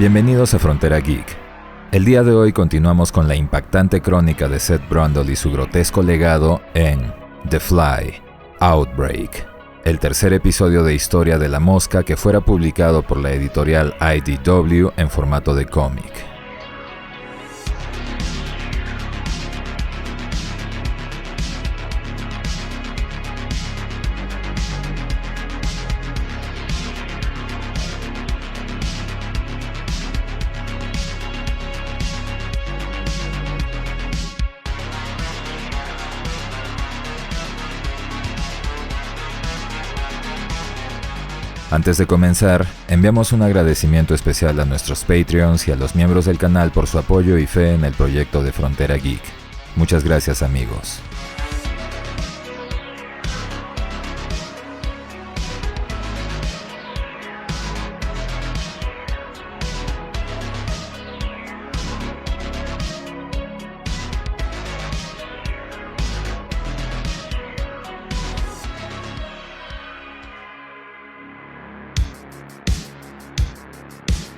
Bienvenidos a Frontera Geek. El día de hoy continuamos con la impactante crónica de Seth Brundle y su grotesco legado en The Fly, Outbreak, el tercer episodio de Historia de la Mosca que fuera publicado por la editorial IDW en formato de cómic. Antes de comenzar, enviamos un agradecimiento especial a nuestros Patreons y a los miembros del canal por su apoyo y fe en el proyecto de Frontera Geek. Muchas gracias, amigos.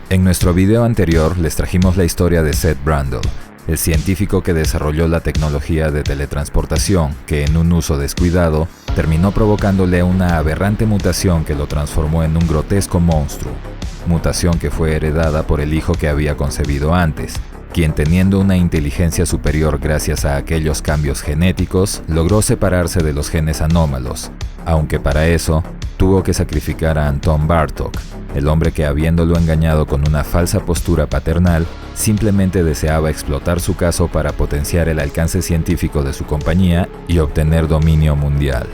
En nuestro video anterior les trajimos la historia de Seth Brundle, el científico que desarrolló la tecnología de teletransportación que en un uso descuidado terminó provocándole una aberrante mutación que lo transformó en un grotesco monstruo, mutación que fue heredada por el hijo que había concebido antes, quien teniendo una inteligencia superior gracias a aquellos cambios genéticos, logró separarse de los genes anómalos, aunque para eso tuvo que sacrificar a Anton Bartok, el hombre que habiéndolo engañado con una falsa postura paternal, simplemente deseaba explotar su caso para potenciar el alcance científico de su compañía y obtener dominio mundial.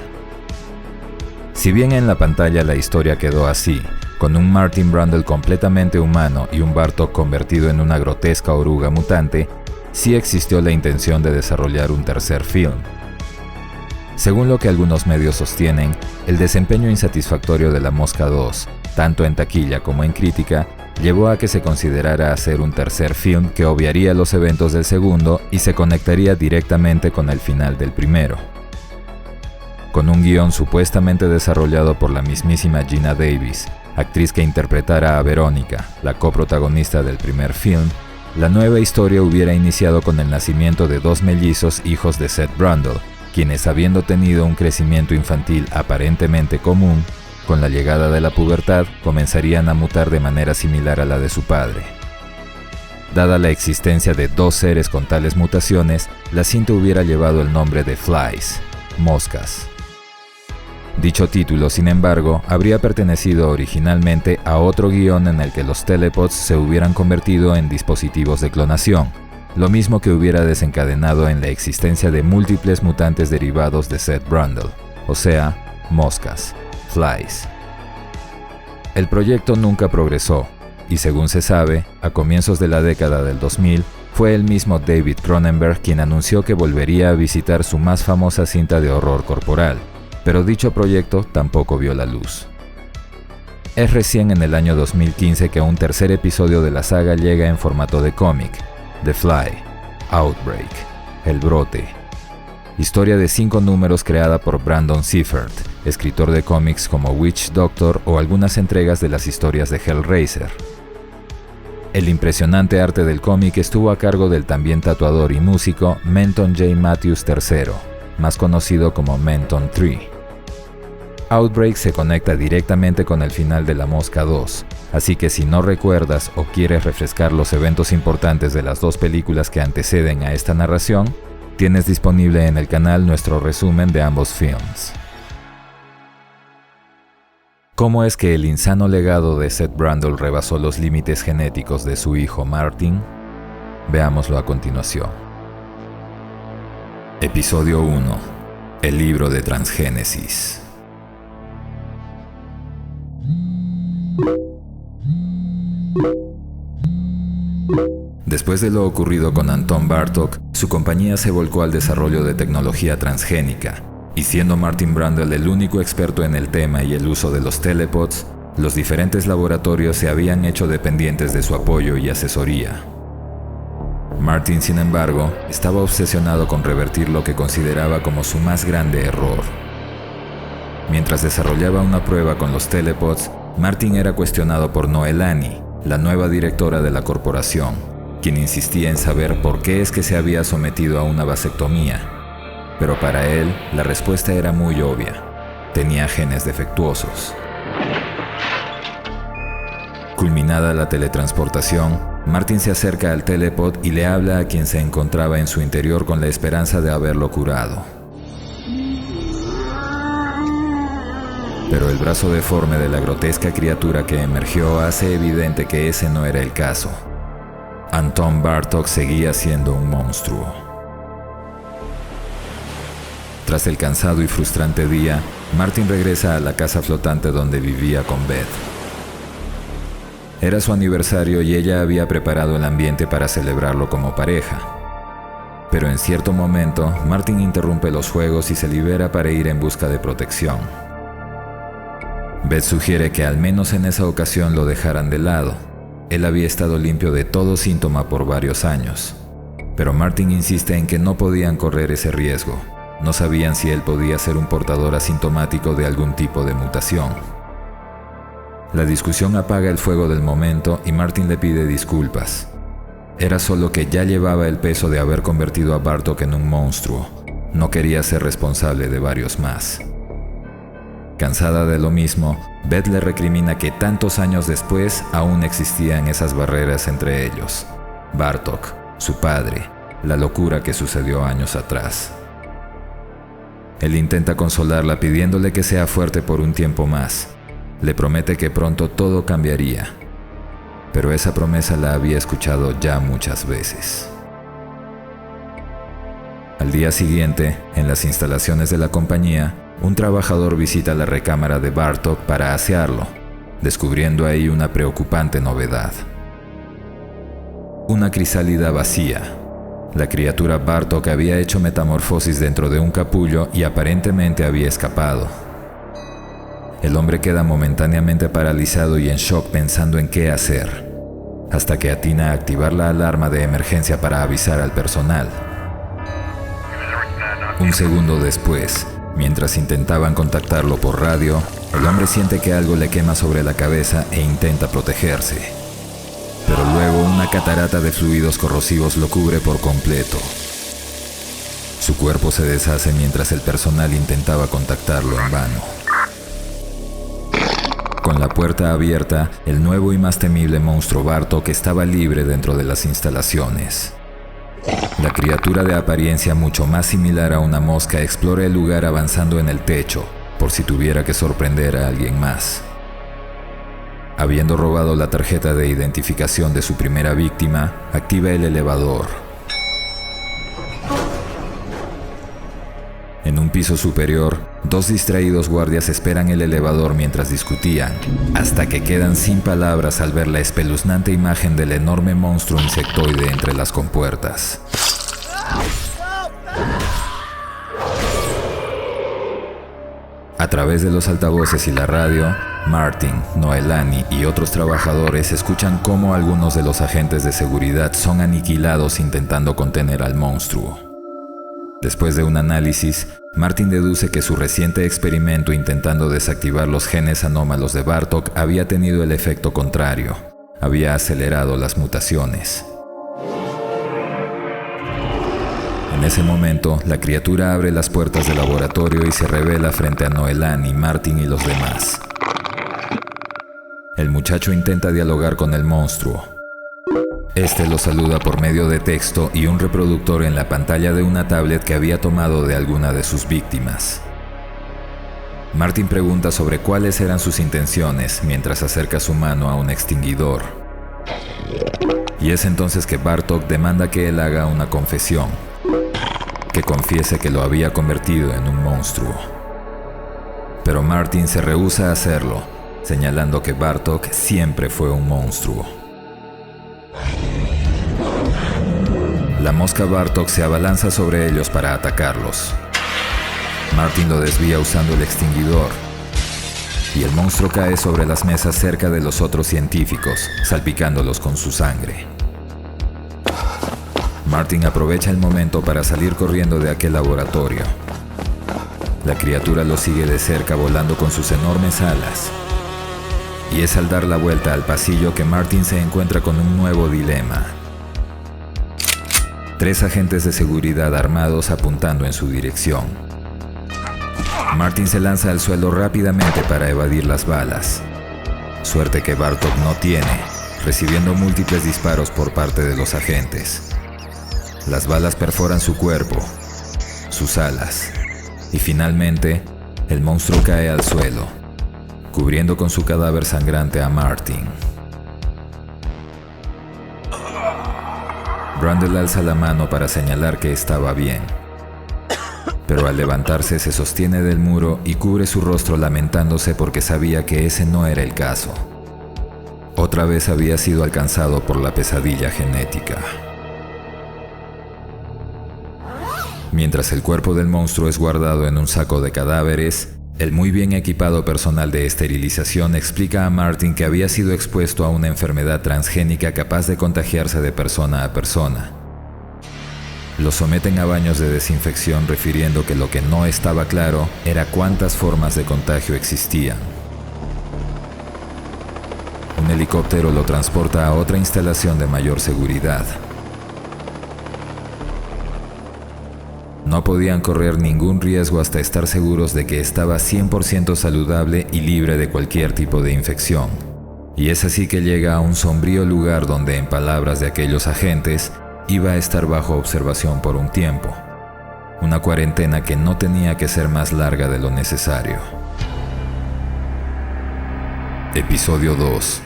Si bien en la pantalla la historia quedó así, con un Martin Brundle completamente humano y un Bartok convertido en una grotesca oruga mutante, sí existió la intención de desarrollar un tercer film. Según lo que algunos medios sostienen, el desempeño insatisfactorio de La Mosca 2, tanto en taquilla como en crítica, llevó a que se considerara hacer un tercer film que obviaría los eventos del segundo y se conectaría directamente con el final del primero. Con un guión supuestamente desarrollado por la mismísima Geena Davis, actriz que interpretara a Verónica, la coprotagonista del primer film, la nueva historia hubiera iniciado con el nacimiento de dos mellizos hijos de Seth Brundle, quienes habiendo tenido un crecimiento infantil aparentemente común, con la llegada de la pubertad comenzarían a mutar de manera similar a la de su padre. Dada la existencia de dos seres con tales mutaciones, la cinta hubiera llevado el nombre de Flies, moscas. Dicho título, sin embargo, habría pertenecido originalmente a otro guión en el que los telepods se hubieran convertido en dispositivos de clonación, lo mismo que hubiera desencadenado en la existencia de múltiples mutantes derivados de Seth Brundle, o sea, moscas, Flies. El proyecto nunca progresó, y según se sabe, a comienzos de la década del 2000, fue el mismo David Cronenberg quien anunció que volvería a visitar su más famosa cinta de horror corporal, pero dicho proyecto tampoco vio la luz. Es recién en el año 2015 que un tercer episodio de la saga llega en formato de cómic, The Fly, Outbreak, El Brote. Historia de 5 números creada por Brandon Seifert, escritor de cómics como Witch Doctor o algunas entregas de las historias de Hellraiser. El impresionante arte del cómic estuvo a cargo del también tatuador y músico Menton J. Matthews III, más conocido como Menton 3. Outbreak se conecta directamente con el final de La Mosca 2, así que si no recuerdas o quieres refrescar los eventos importantes de las dos películas que anteceden a esta narración, tienes disponible en el canal nuestro resumen de ambos films. ¿Cómo es que el insano legado de Seth Brundle rebasó los límites genéticos de su hijo Martin? Veámoslo a continuación. Episodio 1. El libro de transgénesis. Después de lo ocurrido con Anton Bartok, su compañía se volcó al desarrollo de tecnología transgénica, y siendo Martin Brundle el único experto en el tema y el uso de los telepods, los diferentes laboratorios se habían hecho dependientes de su apoyo y asesoría. Martin, sin embargo, estaba obsesionado con revertir lo que consideraba como su más grande error. Mientras desarrollaba una prueba con los telepods, Martin era cuestionado por Noelani, la nueva directora de la corporación, quien insistía en saber por qué es que se había sometido a una vasectomía. Pero para él, la respuesta era muy obvia. Tenía genes defectuosos. Culminada la teletransportación, Martin se acerca al telepod y le habla a quien se encontraba en su interior con la esperanza de haberlo curado. Pero el brazo deforme de la grotesca criatura que emergió hace evidente que ese no era el caso. Anton Bartók seguía siendo un monstruo. Tras el cansado y frustrante día, Martin regresa a la casa flotante donde vivía con Beth. Era su aniversario y ella había preparado el ambiente para celebrarlo como pareja. Pero en cierto momento, Martin interrumpe los juegos y se libera para ir en busca de protección. Beth sugiere que al menos en esa ocasión lo dejaran de lado. Él había estado limpio de todo síntoma por varios años. Pero Martin insiste en que no podían correr ese riesgo. No sabían si él podía ser un portador asintomático de algún tipo de mutación. La discusión apaga el fuego del momento y Martin le pide disculpas. Era solo que ya llevaba el peso de haber convertido a Bartók en un monstruo. No quería ser responsable de varios más. Cansada de lo mismo, Beth le recrimina que tantos años después aún existían esas barreras entre ellos. Bartók, su padre, la locura que sucedió años atrás. Él intenta consolarla pidiéndole que sea fuerte por un tiempo más. Le promete que pronto todo cambiaría. Pero esa promesa la había escuchado ya muchas veces. Al día siguiente, en las instalaciones de la compañía, un trabajador visita la recámara de Bartók para asearlo, descubriendo ahí una preocupante novedad. Una crisálida vacía. La criatura Bartók había hecho metamorfosis dentro de un capullo y aparentemente había escapado. El hombre queda momentáneamente paralizado y en shock pensando en qué hacer, hasta que atina a activar la alarma de emergencia para avisar al personal. Un segundo después, mientras intentaban contactarlo por radio, el hombre siente que algo le quema sobre la cabeza e intenta protegerse. Pero luego una catarata de fluidos corrosivos lo cubre por completo. Su cuerpo se deshace mientras el personal intentaba contactarlo en vano. Con la puerta abierta, el nuevo y más temible monstruo Bartók estaba libre dentro de las instalaciones. La criatura de apariencia mucho más similar a una mosca explora el lugar avanzando en el techo, por si tuviera que sorprender a alguien más. Habiendo robado la tarjeta de identificación de su primera víctima, activa el elevador. En un piso superior, dos distraídos guardias esperan el elevador mientras discutían, hasta que quedan sin palabras al ver la espeluznante imagen del enorme monstruo insectoide entre las compuertas. A través de los altavoces y la radio, Martin, Noelani y otros trabajadores escuchan cómo algunos de los agentes de seguridad son aniquilados intentando contener al monstruo. Después de un análisis, Martin deduce que su reciente experimento intentando desactivar los genes anómalos de Bartók había tenido el efecto contrario. Había acelerado las mutaciones. En ese momento, la criatura abre las puertas del laboratorio y se revela frente a Noelani, Martin y los demás. El muchacho intenta dialogar con el monstruo. Este lo saluda por medio de texto y un reproductor en la pantalla de una tablet que había tomado de alguna de sus víctimas. Martin pregunta sobre cuáles eran sus intenciones mientras acerca su mano a un extinguidor. Y es entonces que Bartók demanda que él haga una confesión, que confiese que lo había convertido en un monstruo. Pero Martin se rehúsa a hacerlo, señalando que Bartók siempre fue un monstruo. La mosca Bartók se abalanza sobre ellos para atacarlos. Martin lo desvía usando el extinguidor, y el monstruo cae sobre las mesas cerca de los otros científicos, salpicándolos con su sangre. Martin aprovecha el momento para salir corriendo de aquel laboratorio. La criatura lo sigue de cerca volando con sus enormes alas. Y es al dar la vuelta al pasillo que Martin se encuentra con un nuevo dilema. 3 agentes de seguridad armados apuntando en su dirección. Martin se lanza al suelo rápidamente para evadir las balas. Suerte que Bartok no tiene, recibiendo múltiples disparos por parte de los agentes. Las balas perforan su cuerpo, sus alas, y finalmente, el monstruo cae al suelo, cubriendo con su cadáver sangrante a Martin. Brundle alza la mano para señalar que estaba bien, pero al levantarse se sostiene del muro y cubre su rostro lamentándose porque sabía que ese no era el caso. Otra vez había sido alcanzado por la pesadilla genética. Mientras el cuerpo del monstruo es guardado en un saco de cadáveres, el muy bien equipado personal de esterilización explica a Martin que había sido expuesto a una enfermedad transgénica capaz de contagiarse de persona a persona. Lo someten a baños de desinfección, refiriendo que lo que no estaba claro era cuántas formas de contagio existían. Un helicóptero lo transporta a otra instalación de mayor seguridad. No podían correr ningún riesgo hasta estar seguros de que estaba 100% saludable y libre de cualquier tipo de infección. Y es así que llega a un sombrío lugar donde, en palabras de aquellos agentes, iba a estar bajo observación por un tiempo. Una cuarentena que no tenía que ser más larga de lo necesario. Episodio 2.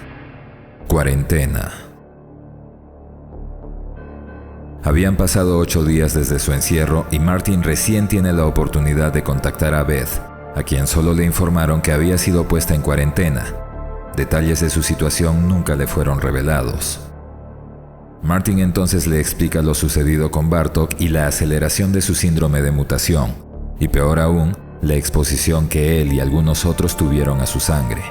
Cuarentena. Habían pasado 8 días desde su encierro y Martin recién tiene la oportunidad de contactar a Beth, a quien solo le informaron que había sido puesta en cuarentena. Detalles de su situación nunca le fueron revelados. Martin entonces le explica lo sucedido con Bartok y la aceleración de su síndrome de mutación, y peor aún, la exposición que él y algunos otros tuvieron a su sangre.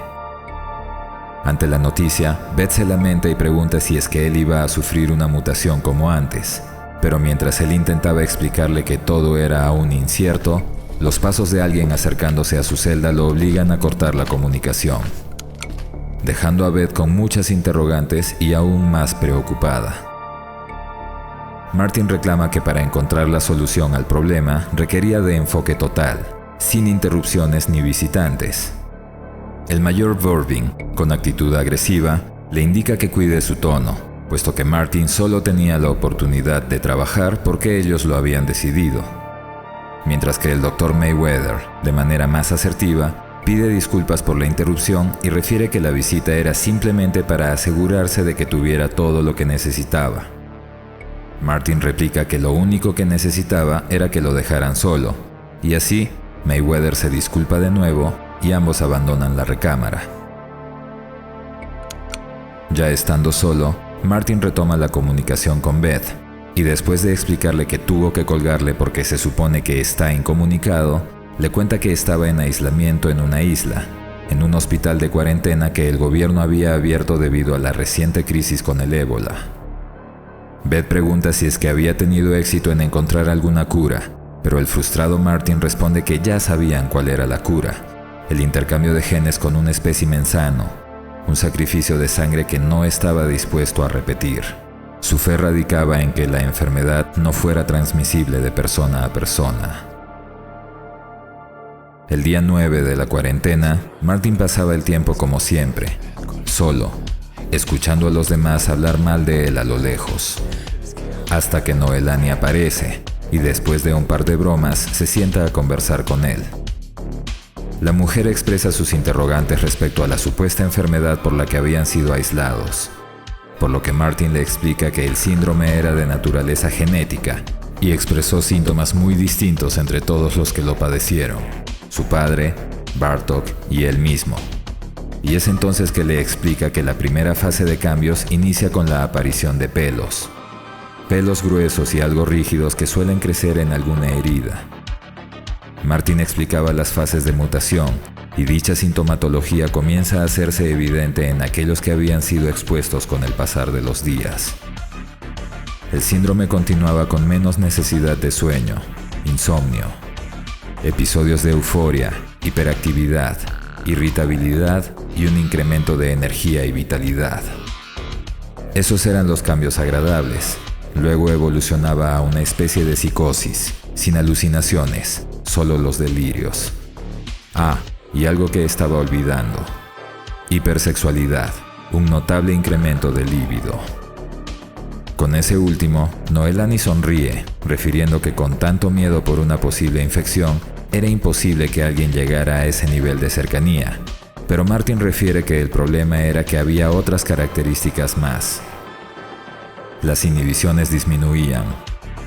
Ante la noticia, Beth se lamenta y pregunta si es que él iba a sufrir una mutación como antes, pero mientras él intentaba explicarle que todo era aún incierto, los pasos de alguien acercándose a su celda lo obligan a cortar la comunicación, dejando a Beth con muchas interrogantes y aún más preocupada. Martin reclama que para encontrar la solución al problema requería de enfoque total, sin interrupciones ni visitantes. El mayor Verving, con actitud agresiva, le indica que cuide su tono, puesto que Martin solo tenía la oportunidad de trabajar porque ellos lo habían decidido. Mientras que el Dr. Mayweather, de manera más asertiva, pide disculpas por la interrupción y refiere que la visita era simplemente para asegurarse de que tuviera todo lo que necesitaba. Martin replica que lo único que necesitaba era que lo dejaran solo, y así Mayweather se disculpa de nuevo y ambos abandonan la recámara. Ya estando solo, Martin retoma la comunicación con Beth, y después de explicarle que tuvo que colgarle porque se supone que está incomunicado, le cuenta que estaba en aislamiento en una isla, en un hospital de cuarentena que el gobierno había abierto debido a la reciente crisis con el ébola. Beth pregunta si es que había tenido éxito en encontrar alguna cura, pero el frustrado Martin responde que ya sabían cuál era la cura: el intercambio de genes con un espécimen sano, un sacrificio de sangre que no estaba dispuesto a repetir. Su fe radicaba en que la enfermedad no fuera transmisible de persona a persona. El día 9 de la cuarentena, Martin pasaba el tiempo como siempre, solo, escuchando a los demás hablar mal de él a lo lejos. Hasta que Noelani aparece, y después de un par de bromas se sienta a conversar con él. La mujer expresa sus interrogantes respecto a la supuesta enfermedad por la que habían sido aislados, por lo que Martin le explica que el síndrome era de naturaleza genética y expresó síntomas muy distintos entre todos los que lo padecieron: su padre, Bartok y él mismo. Y es entonces que le explica que la primera fase de cambios inicia con la aparición de pelos gruesos y algo rígidos que suelen crecer en alguna herida. Martin explicaba las fases de mutación, y dicha sintomatología comienza a hacerse evidente en aquellos que habían sido expuestos con el pasar de los días. El síndrome continuaba con menos necesidad de sueño, insomnio, episodios de euforia, hiperactividad, irritabilidad y un incremento de energía y vitalidad. Esos eran los cambios agradables. Luego evolucionaba a una especie de psicosis, sin alucinaciones, solo los delirios. Y algo que estaba olvidando. Hipersexualidad, un notable incremento de líbido. Con ese último, Noelani sonríe, refiriendo que con tanto miedo por una posible infección, era imposible que alguien llegara a ese nivel de cercanía. Pero Martin refiere que el problema era que había otras características más. Las inhibiciones disminuían,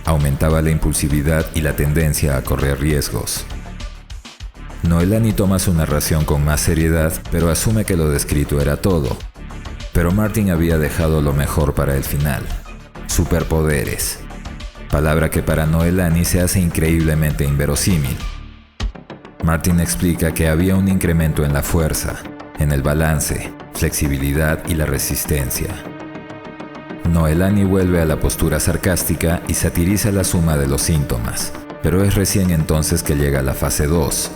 aumentaba la impulsividad y la tendencia a correr riesgos. Noelani toma su narración con más seriedad, pero asume que lo descrito era todo. Pero Martin había dejado lo mejor para el final. Superpoderes. Palabra que para Noelani se hace increíblemente inverosímil. Martin explica que había un incremento en la fuerza, en el balance, flexibilidad y la resistencia. Noelani vuelve a la postura sarcástica y satiriza la suma de los síntomas, pero es recién entonces que llega la fase 2,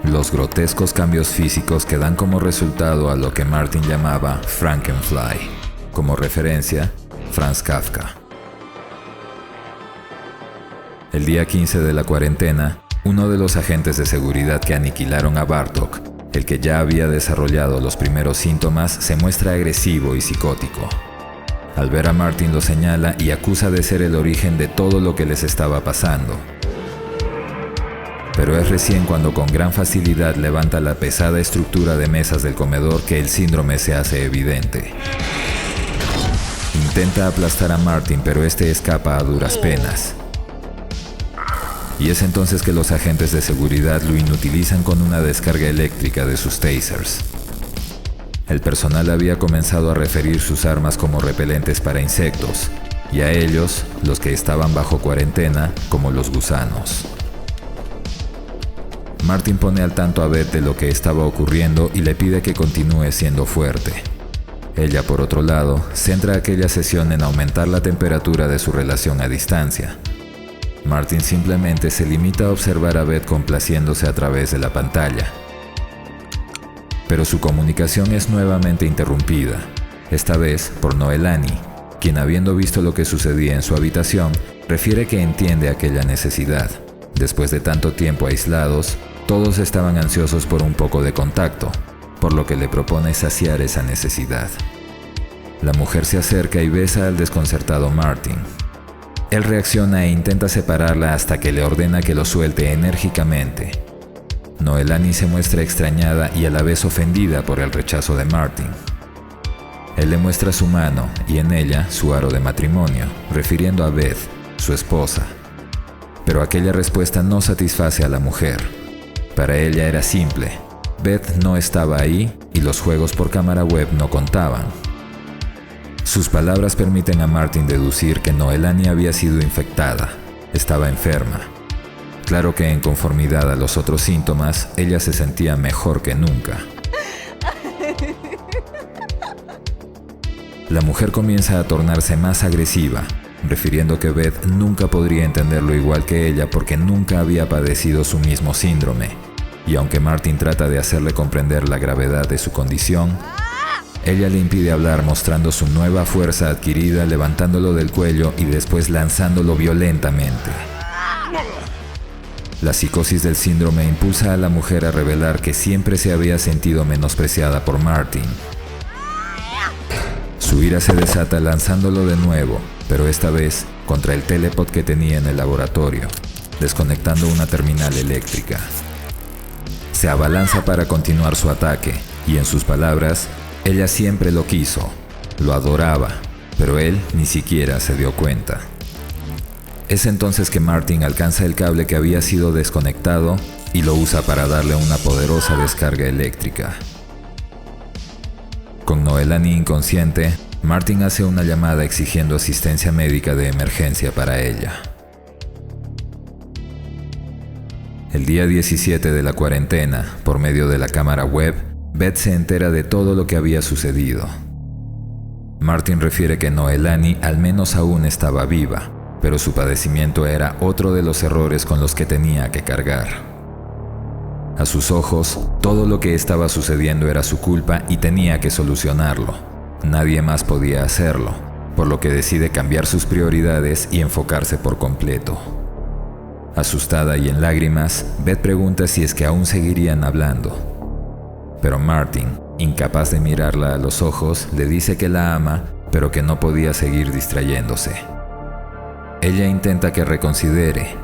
los grotescos cambios físicos que dan como resultado a lo que Martin llamaba Frankenfly, como referencia, Franz Kafka. El día 15 de la cuarentena, uno de los agentes de seguridad que aniquilaron a Bartok, el que ya había desarrollado los primeros síntomas, se muestra agresivo y psicótico. Al ver a Martin lo señala y acusa de ser el origen de todo lo que les estaba pasando. Pero es recién cuando con gran facilidad levanta la pesada estructura de mesas del comedor que el síndrome se hace evidente. Intenta aplastar a Martin, pero este escapa a duras penas. Y es entonces que los agentes de seguridad lo inutilizan con una descarga eléctrica de sus tasers. El personal había comenzado a referir sus armas como repelentes para insectos, y a ellos, los que estaban bajo cuarentena, como los gusanos. Martin pone al tanto a Beth de lo que estaba ocurriendo y le pide que continúe siendo fuerte. Ella, por otro lado, centra aquella sesión en aumentar la temperatura de su relación a distancia. Martin simplemente se limita a observar a Beth complaciéndose a través de la pantalla. Pero su comunicación es nuevamente interrumpida, esta vez por Noelani, quien habiendo visto lo que sucedía en su habitación, refiere que entiende aquella necesidad. Después de tanto tiempo aislados, todos estaban ansiosos por un poco de contacto, por lo que le propone saciar esa necesidad. La mujer se acerca y besa al desconcertado Martin. Él reacciona e intenta separarla hasta que le ordena que lo suelte enérgicamente. Noelani se muestra extrañada y a la vez ofendida por el rechazo de Martin. Él le muestra su mano y en ella su aro de matrimonio, refiriendo a Beth, su esposa. Pero aquella respuesta no satisface a la mujer. Para ella era simple. Beth no estaba ahí y los juegos por cámara web no contaban. Sus palabras permiten a Martin deducir que Noelani había sido infectada, estaba enferma. Claro que en conformidad a los otros síntomas, ella se sentía mejor que nunca. La mujer comienza a tornarse más agresiva, refiriendo que Beth nunca podría entenderlo igual que ella porque nunca había padecido su mismo síndrome. Y aunque Martin trata de hacerle comprender la gravedad de su condición, ella le impide hablar mostrando su nueva fuerza adquirida, levantándolo del cuello y después lanzándolo violentamente. La psicosis del síndrome impulsa a la mujer a revelar que siempre se había sentido menospreciada por Martin. Su ira se desata lanzándolo de nuevo, pero esta vez contra el telepod que tenía en el laboratorio, desconectando una terminal eléctrica. Se abalanza para continuar su ataque, y en sus palabras, ella siempre lo quiso, lo adoraba, pero él ni siquiera se dio cuenta. Es entonces que Martin alcanza el cable que había sido desconectado y lo usa para darle una poderosa descarga eléctrica. Con Noelani inconsciente, Martin hace una llamada exigiendo asistencia médica de emergencia para ella. El día 17 de la cuarentena, por medio de la cámara web, Beth se entera de todo lo que había sucedido. Martin refiere que Noelani al menos aún estaba viva, pero su padecimiento era otro de los errores con los que tenía que cargar. A sus ojos, todo lo que estaba sucediendo era su culpa y tenía que solucionarlo. Nadie más podía hacerlo, por lo que decide cambiar sus prioridades y enfocarse por completo. Asustada y en lágrimas, Beth pregunta si es que aún seguirían hablando. Pero Martin, incapaz de mirarla a los ojos, le dice que la ama, pero que no podía seguir distrayéndose. Ella intenta que reconsidere,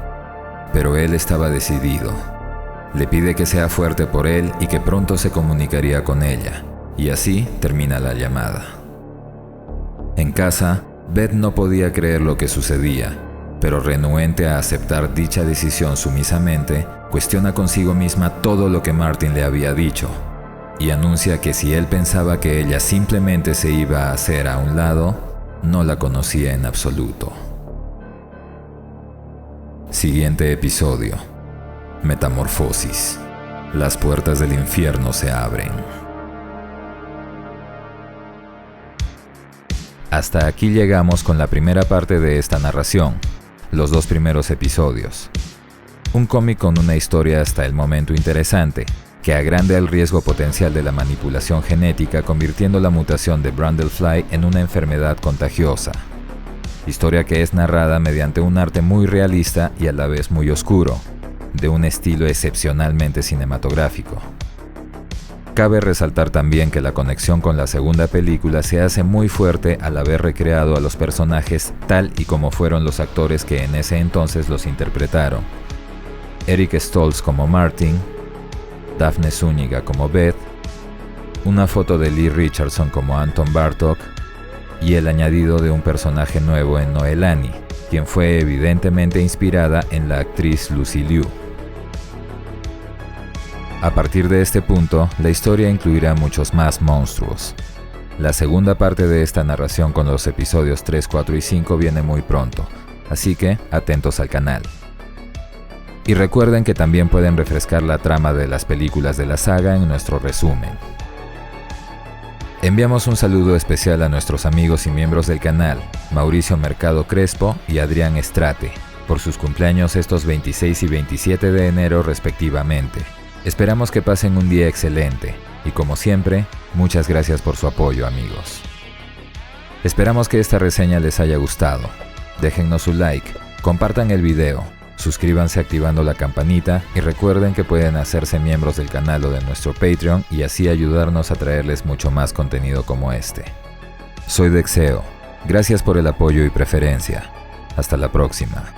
pero él estaba decidido. Le pide que sea fuerte por él y que pronto se comunicaría con ella, y así termina la llamada. En casa, Beth no podía creer lo que sucedía, pero renuente a aceptar dicha decisión sumisamente, cuestiona consigo misma todo lo que Martin le había dicho, y anuncia que si él pensaba que ella simplemente se iba a hacer a un lado, no la conocía en absoluto. Siguiente episodio. Metamorfosis. Las puertas del infierno se abren. Hasta aquí llegamos con la primera parte de esta narración, los 2 primeros episodios. Un cómic con una historia hasta el momento interesante, que agranda el riesgo potencial de la manipulación genética convirtiendo la mutación de Brundlefly en una enfermedad contagiosa. Historia que es narrada mediante un arte muy realista y a la vez muy oscuro, de un estilo excepcionalmente cinematográfico. Cabe resaltar también que la conexión con la segunda película se hace muy fuerte al haber recreado a los personajes tal y como fueron los actores que en ese entonces los interpretaron. Eric Stoltz como Martin, Daphne Zúñiga como Beth, una foto de Lee Richardson como Anton Bartok y el añadido de un personaje nuevo en Noelani, quien fue evidentemente inspirada en la actriz Lucy Liu. A partir de este punto, la historia incluirá muchos más monstruos. La segunda parte de esta narración con los episodios 3, 4 y 5 viene muy pronto, así que atentos al canal. Y recuerden que también pueden refrescar la trama de las películas de la saga en nuestro resumen. Enviamos un saludo especial a nuestros amigos y miembros del canal, Mauricio Mercado Crespo y Adrián Estrate, por sus cumpleaños estos 26 y 27 de enero respectivamente. Esperamos que pasen un día excelente y como siempre, muchas gracias por su apoyo, amigos. Esperamos que esta reseña les haya gustado. Déjennos su like, compartan el video, suscríbanse activando la campanita y recuerden que pueden hacerse miembros del canal o de nuestro Patreon y así ayudarnos a traerles mucho más contenido como este. Soy Dexeo. Gracias por el apoyo y preferencia. Hasta la próxima.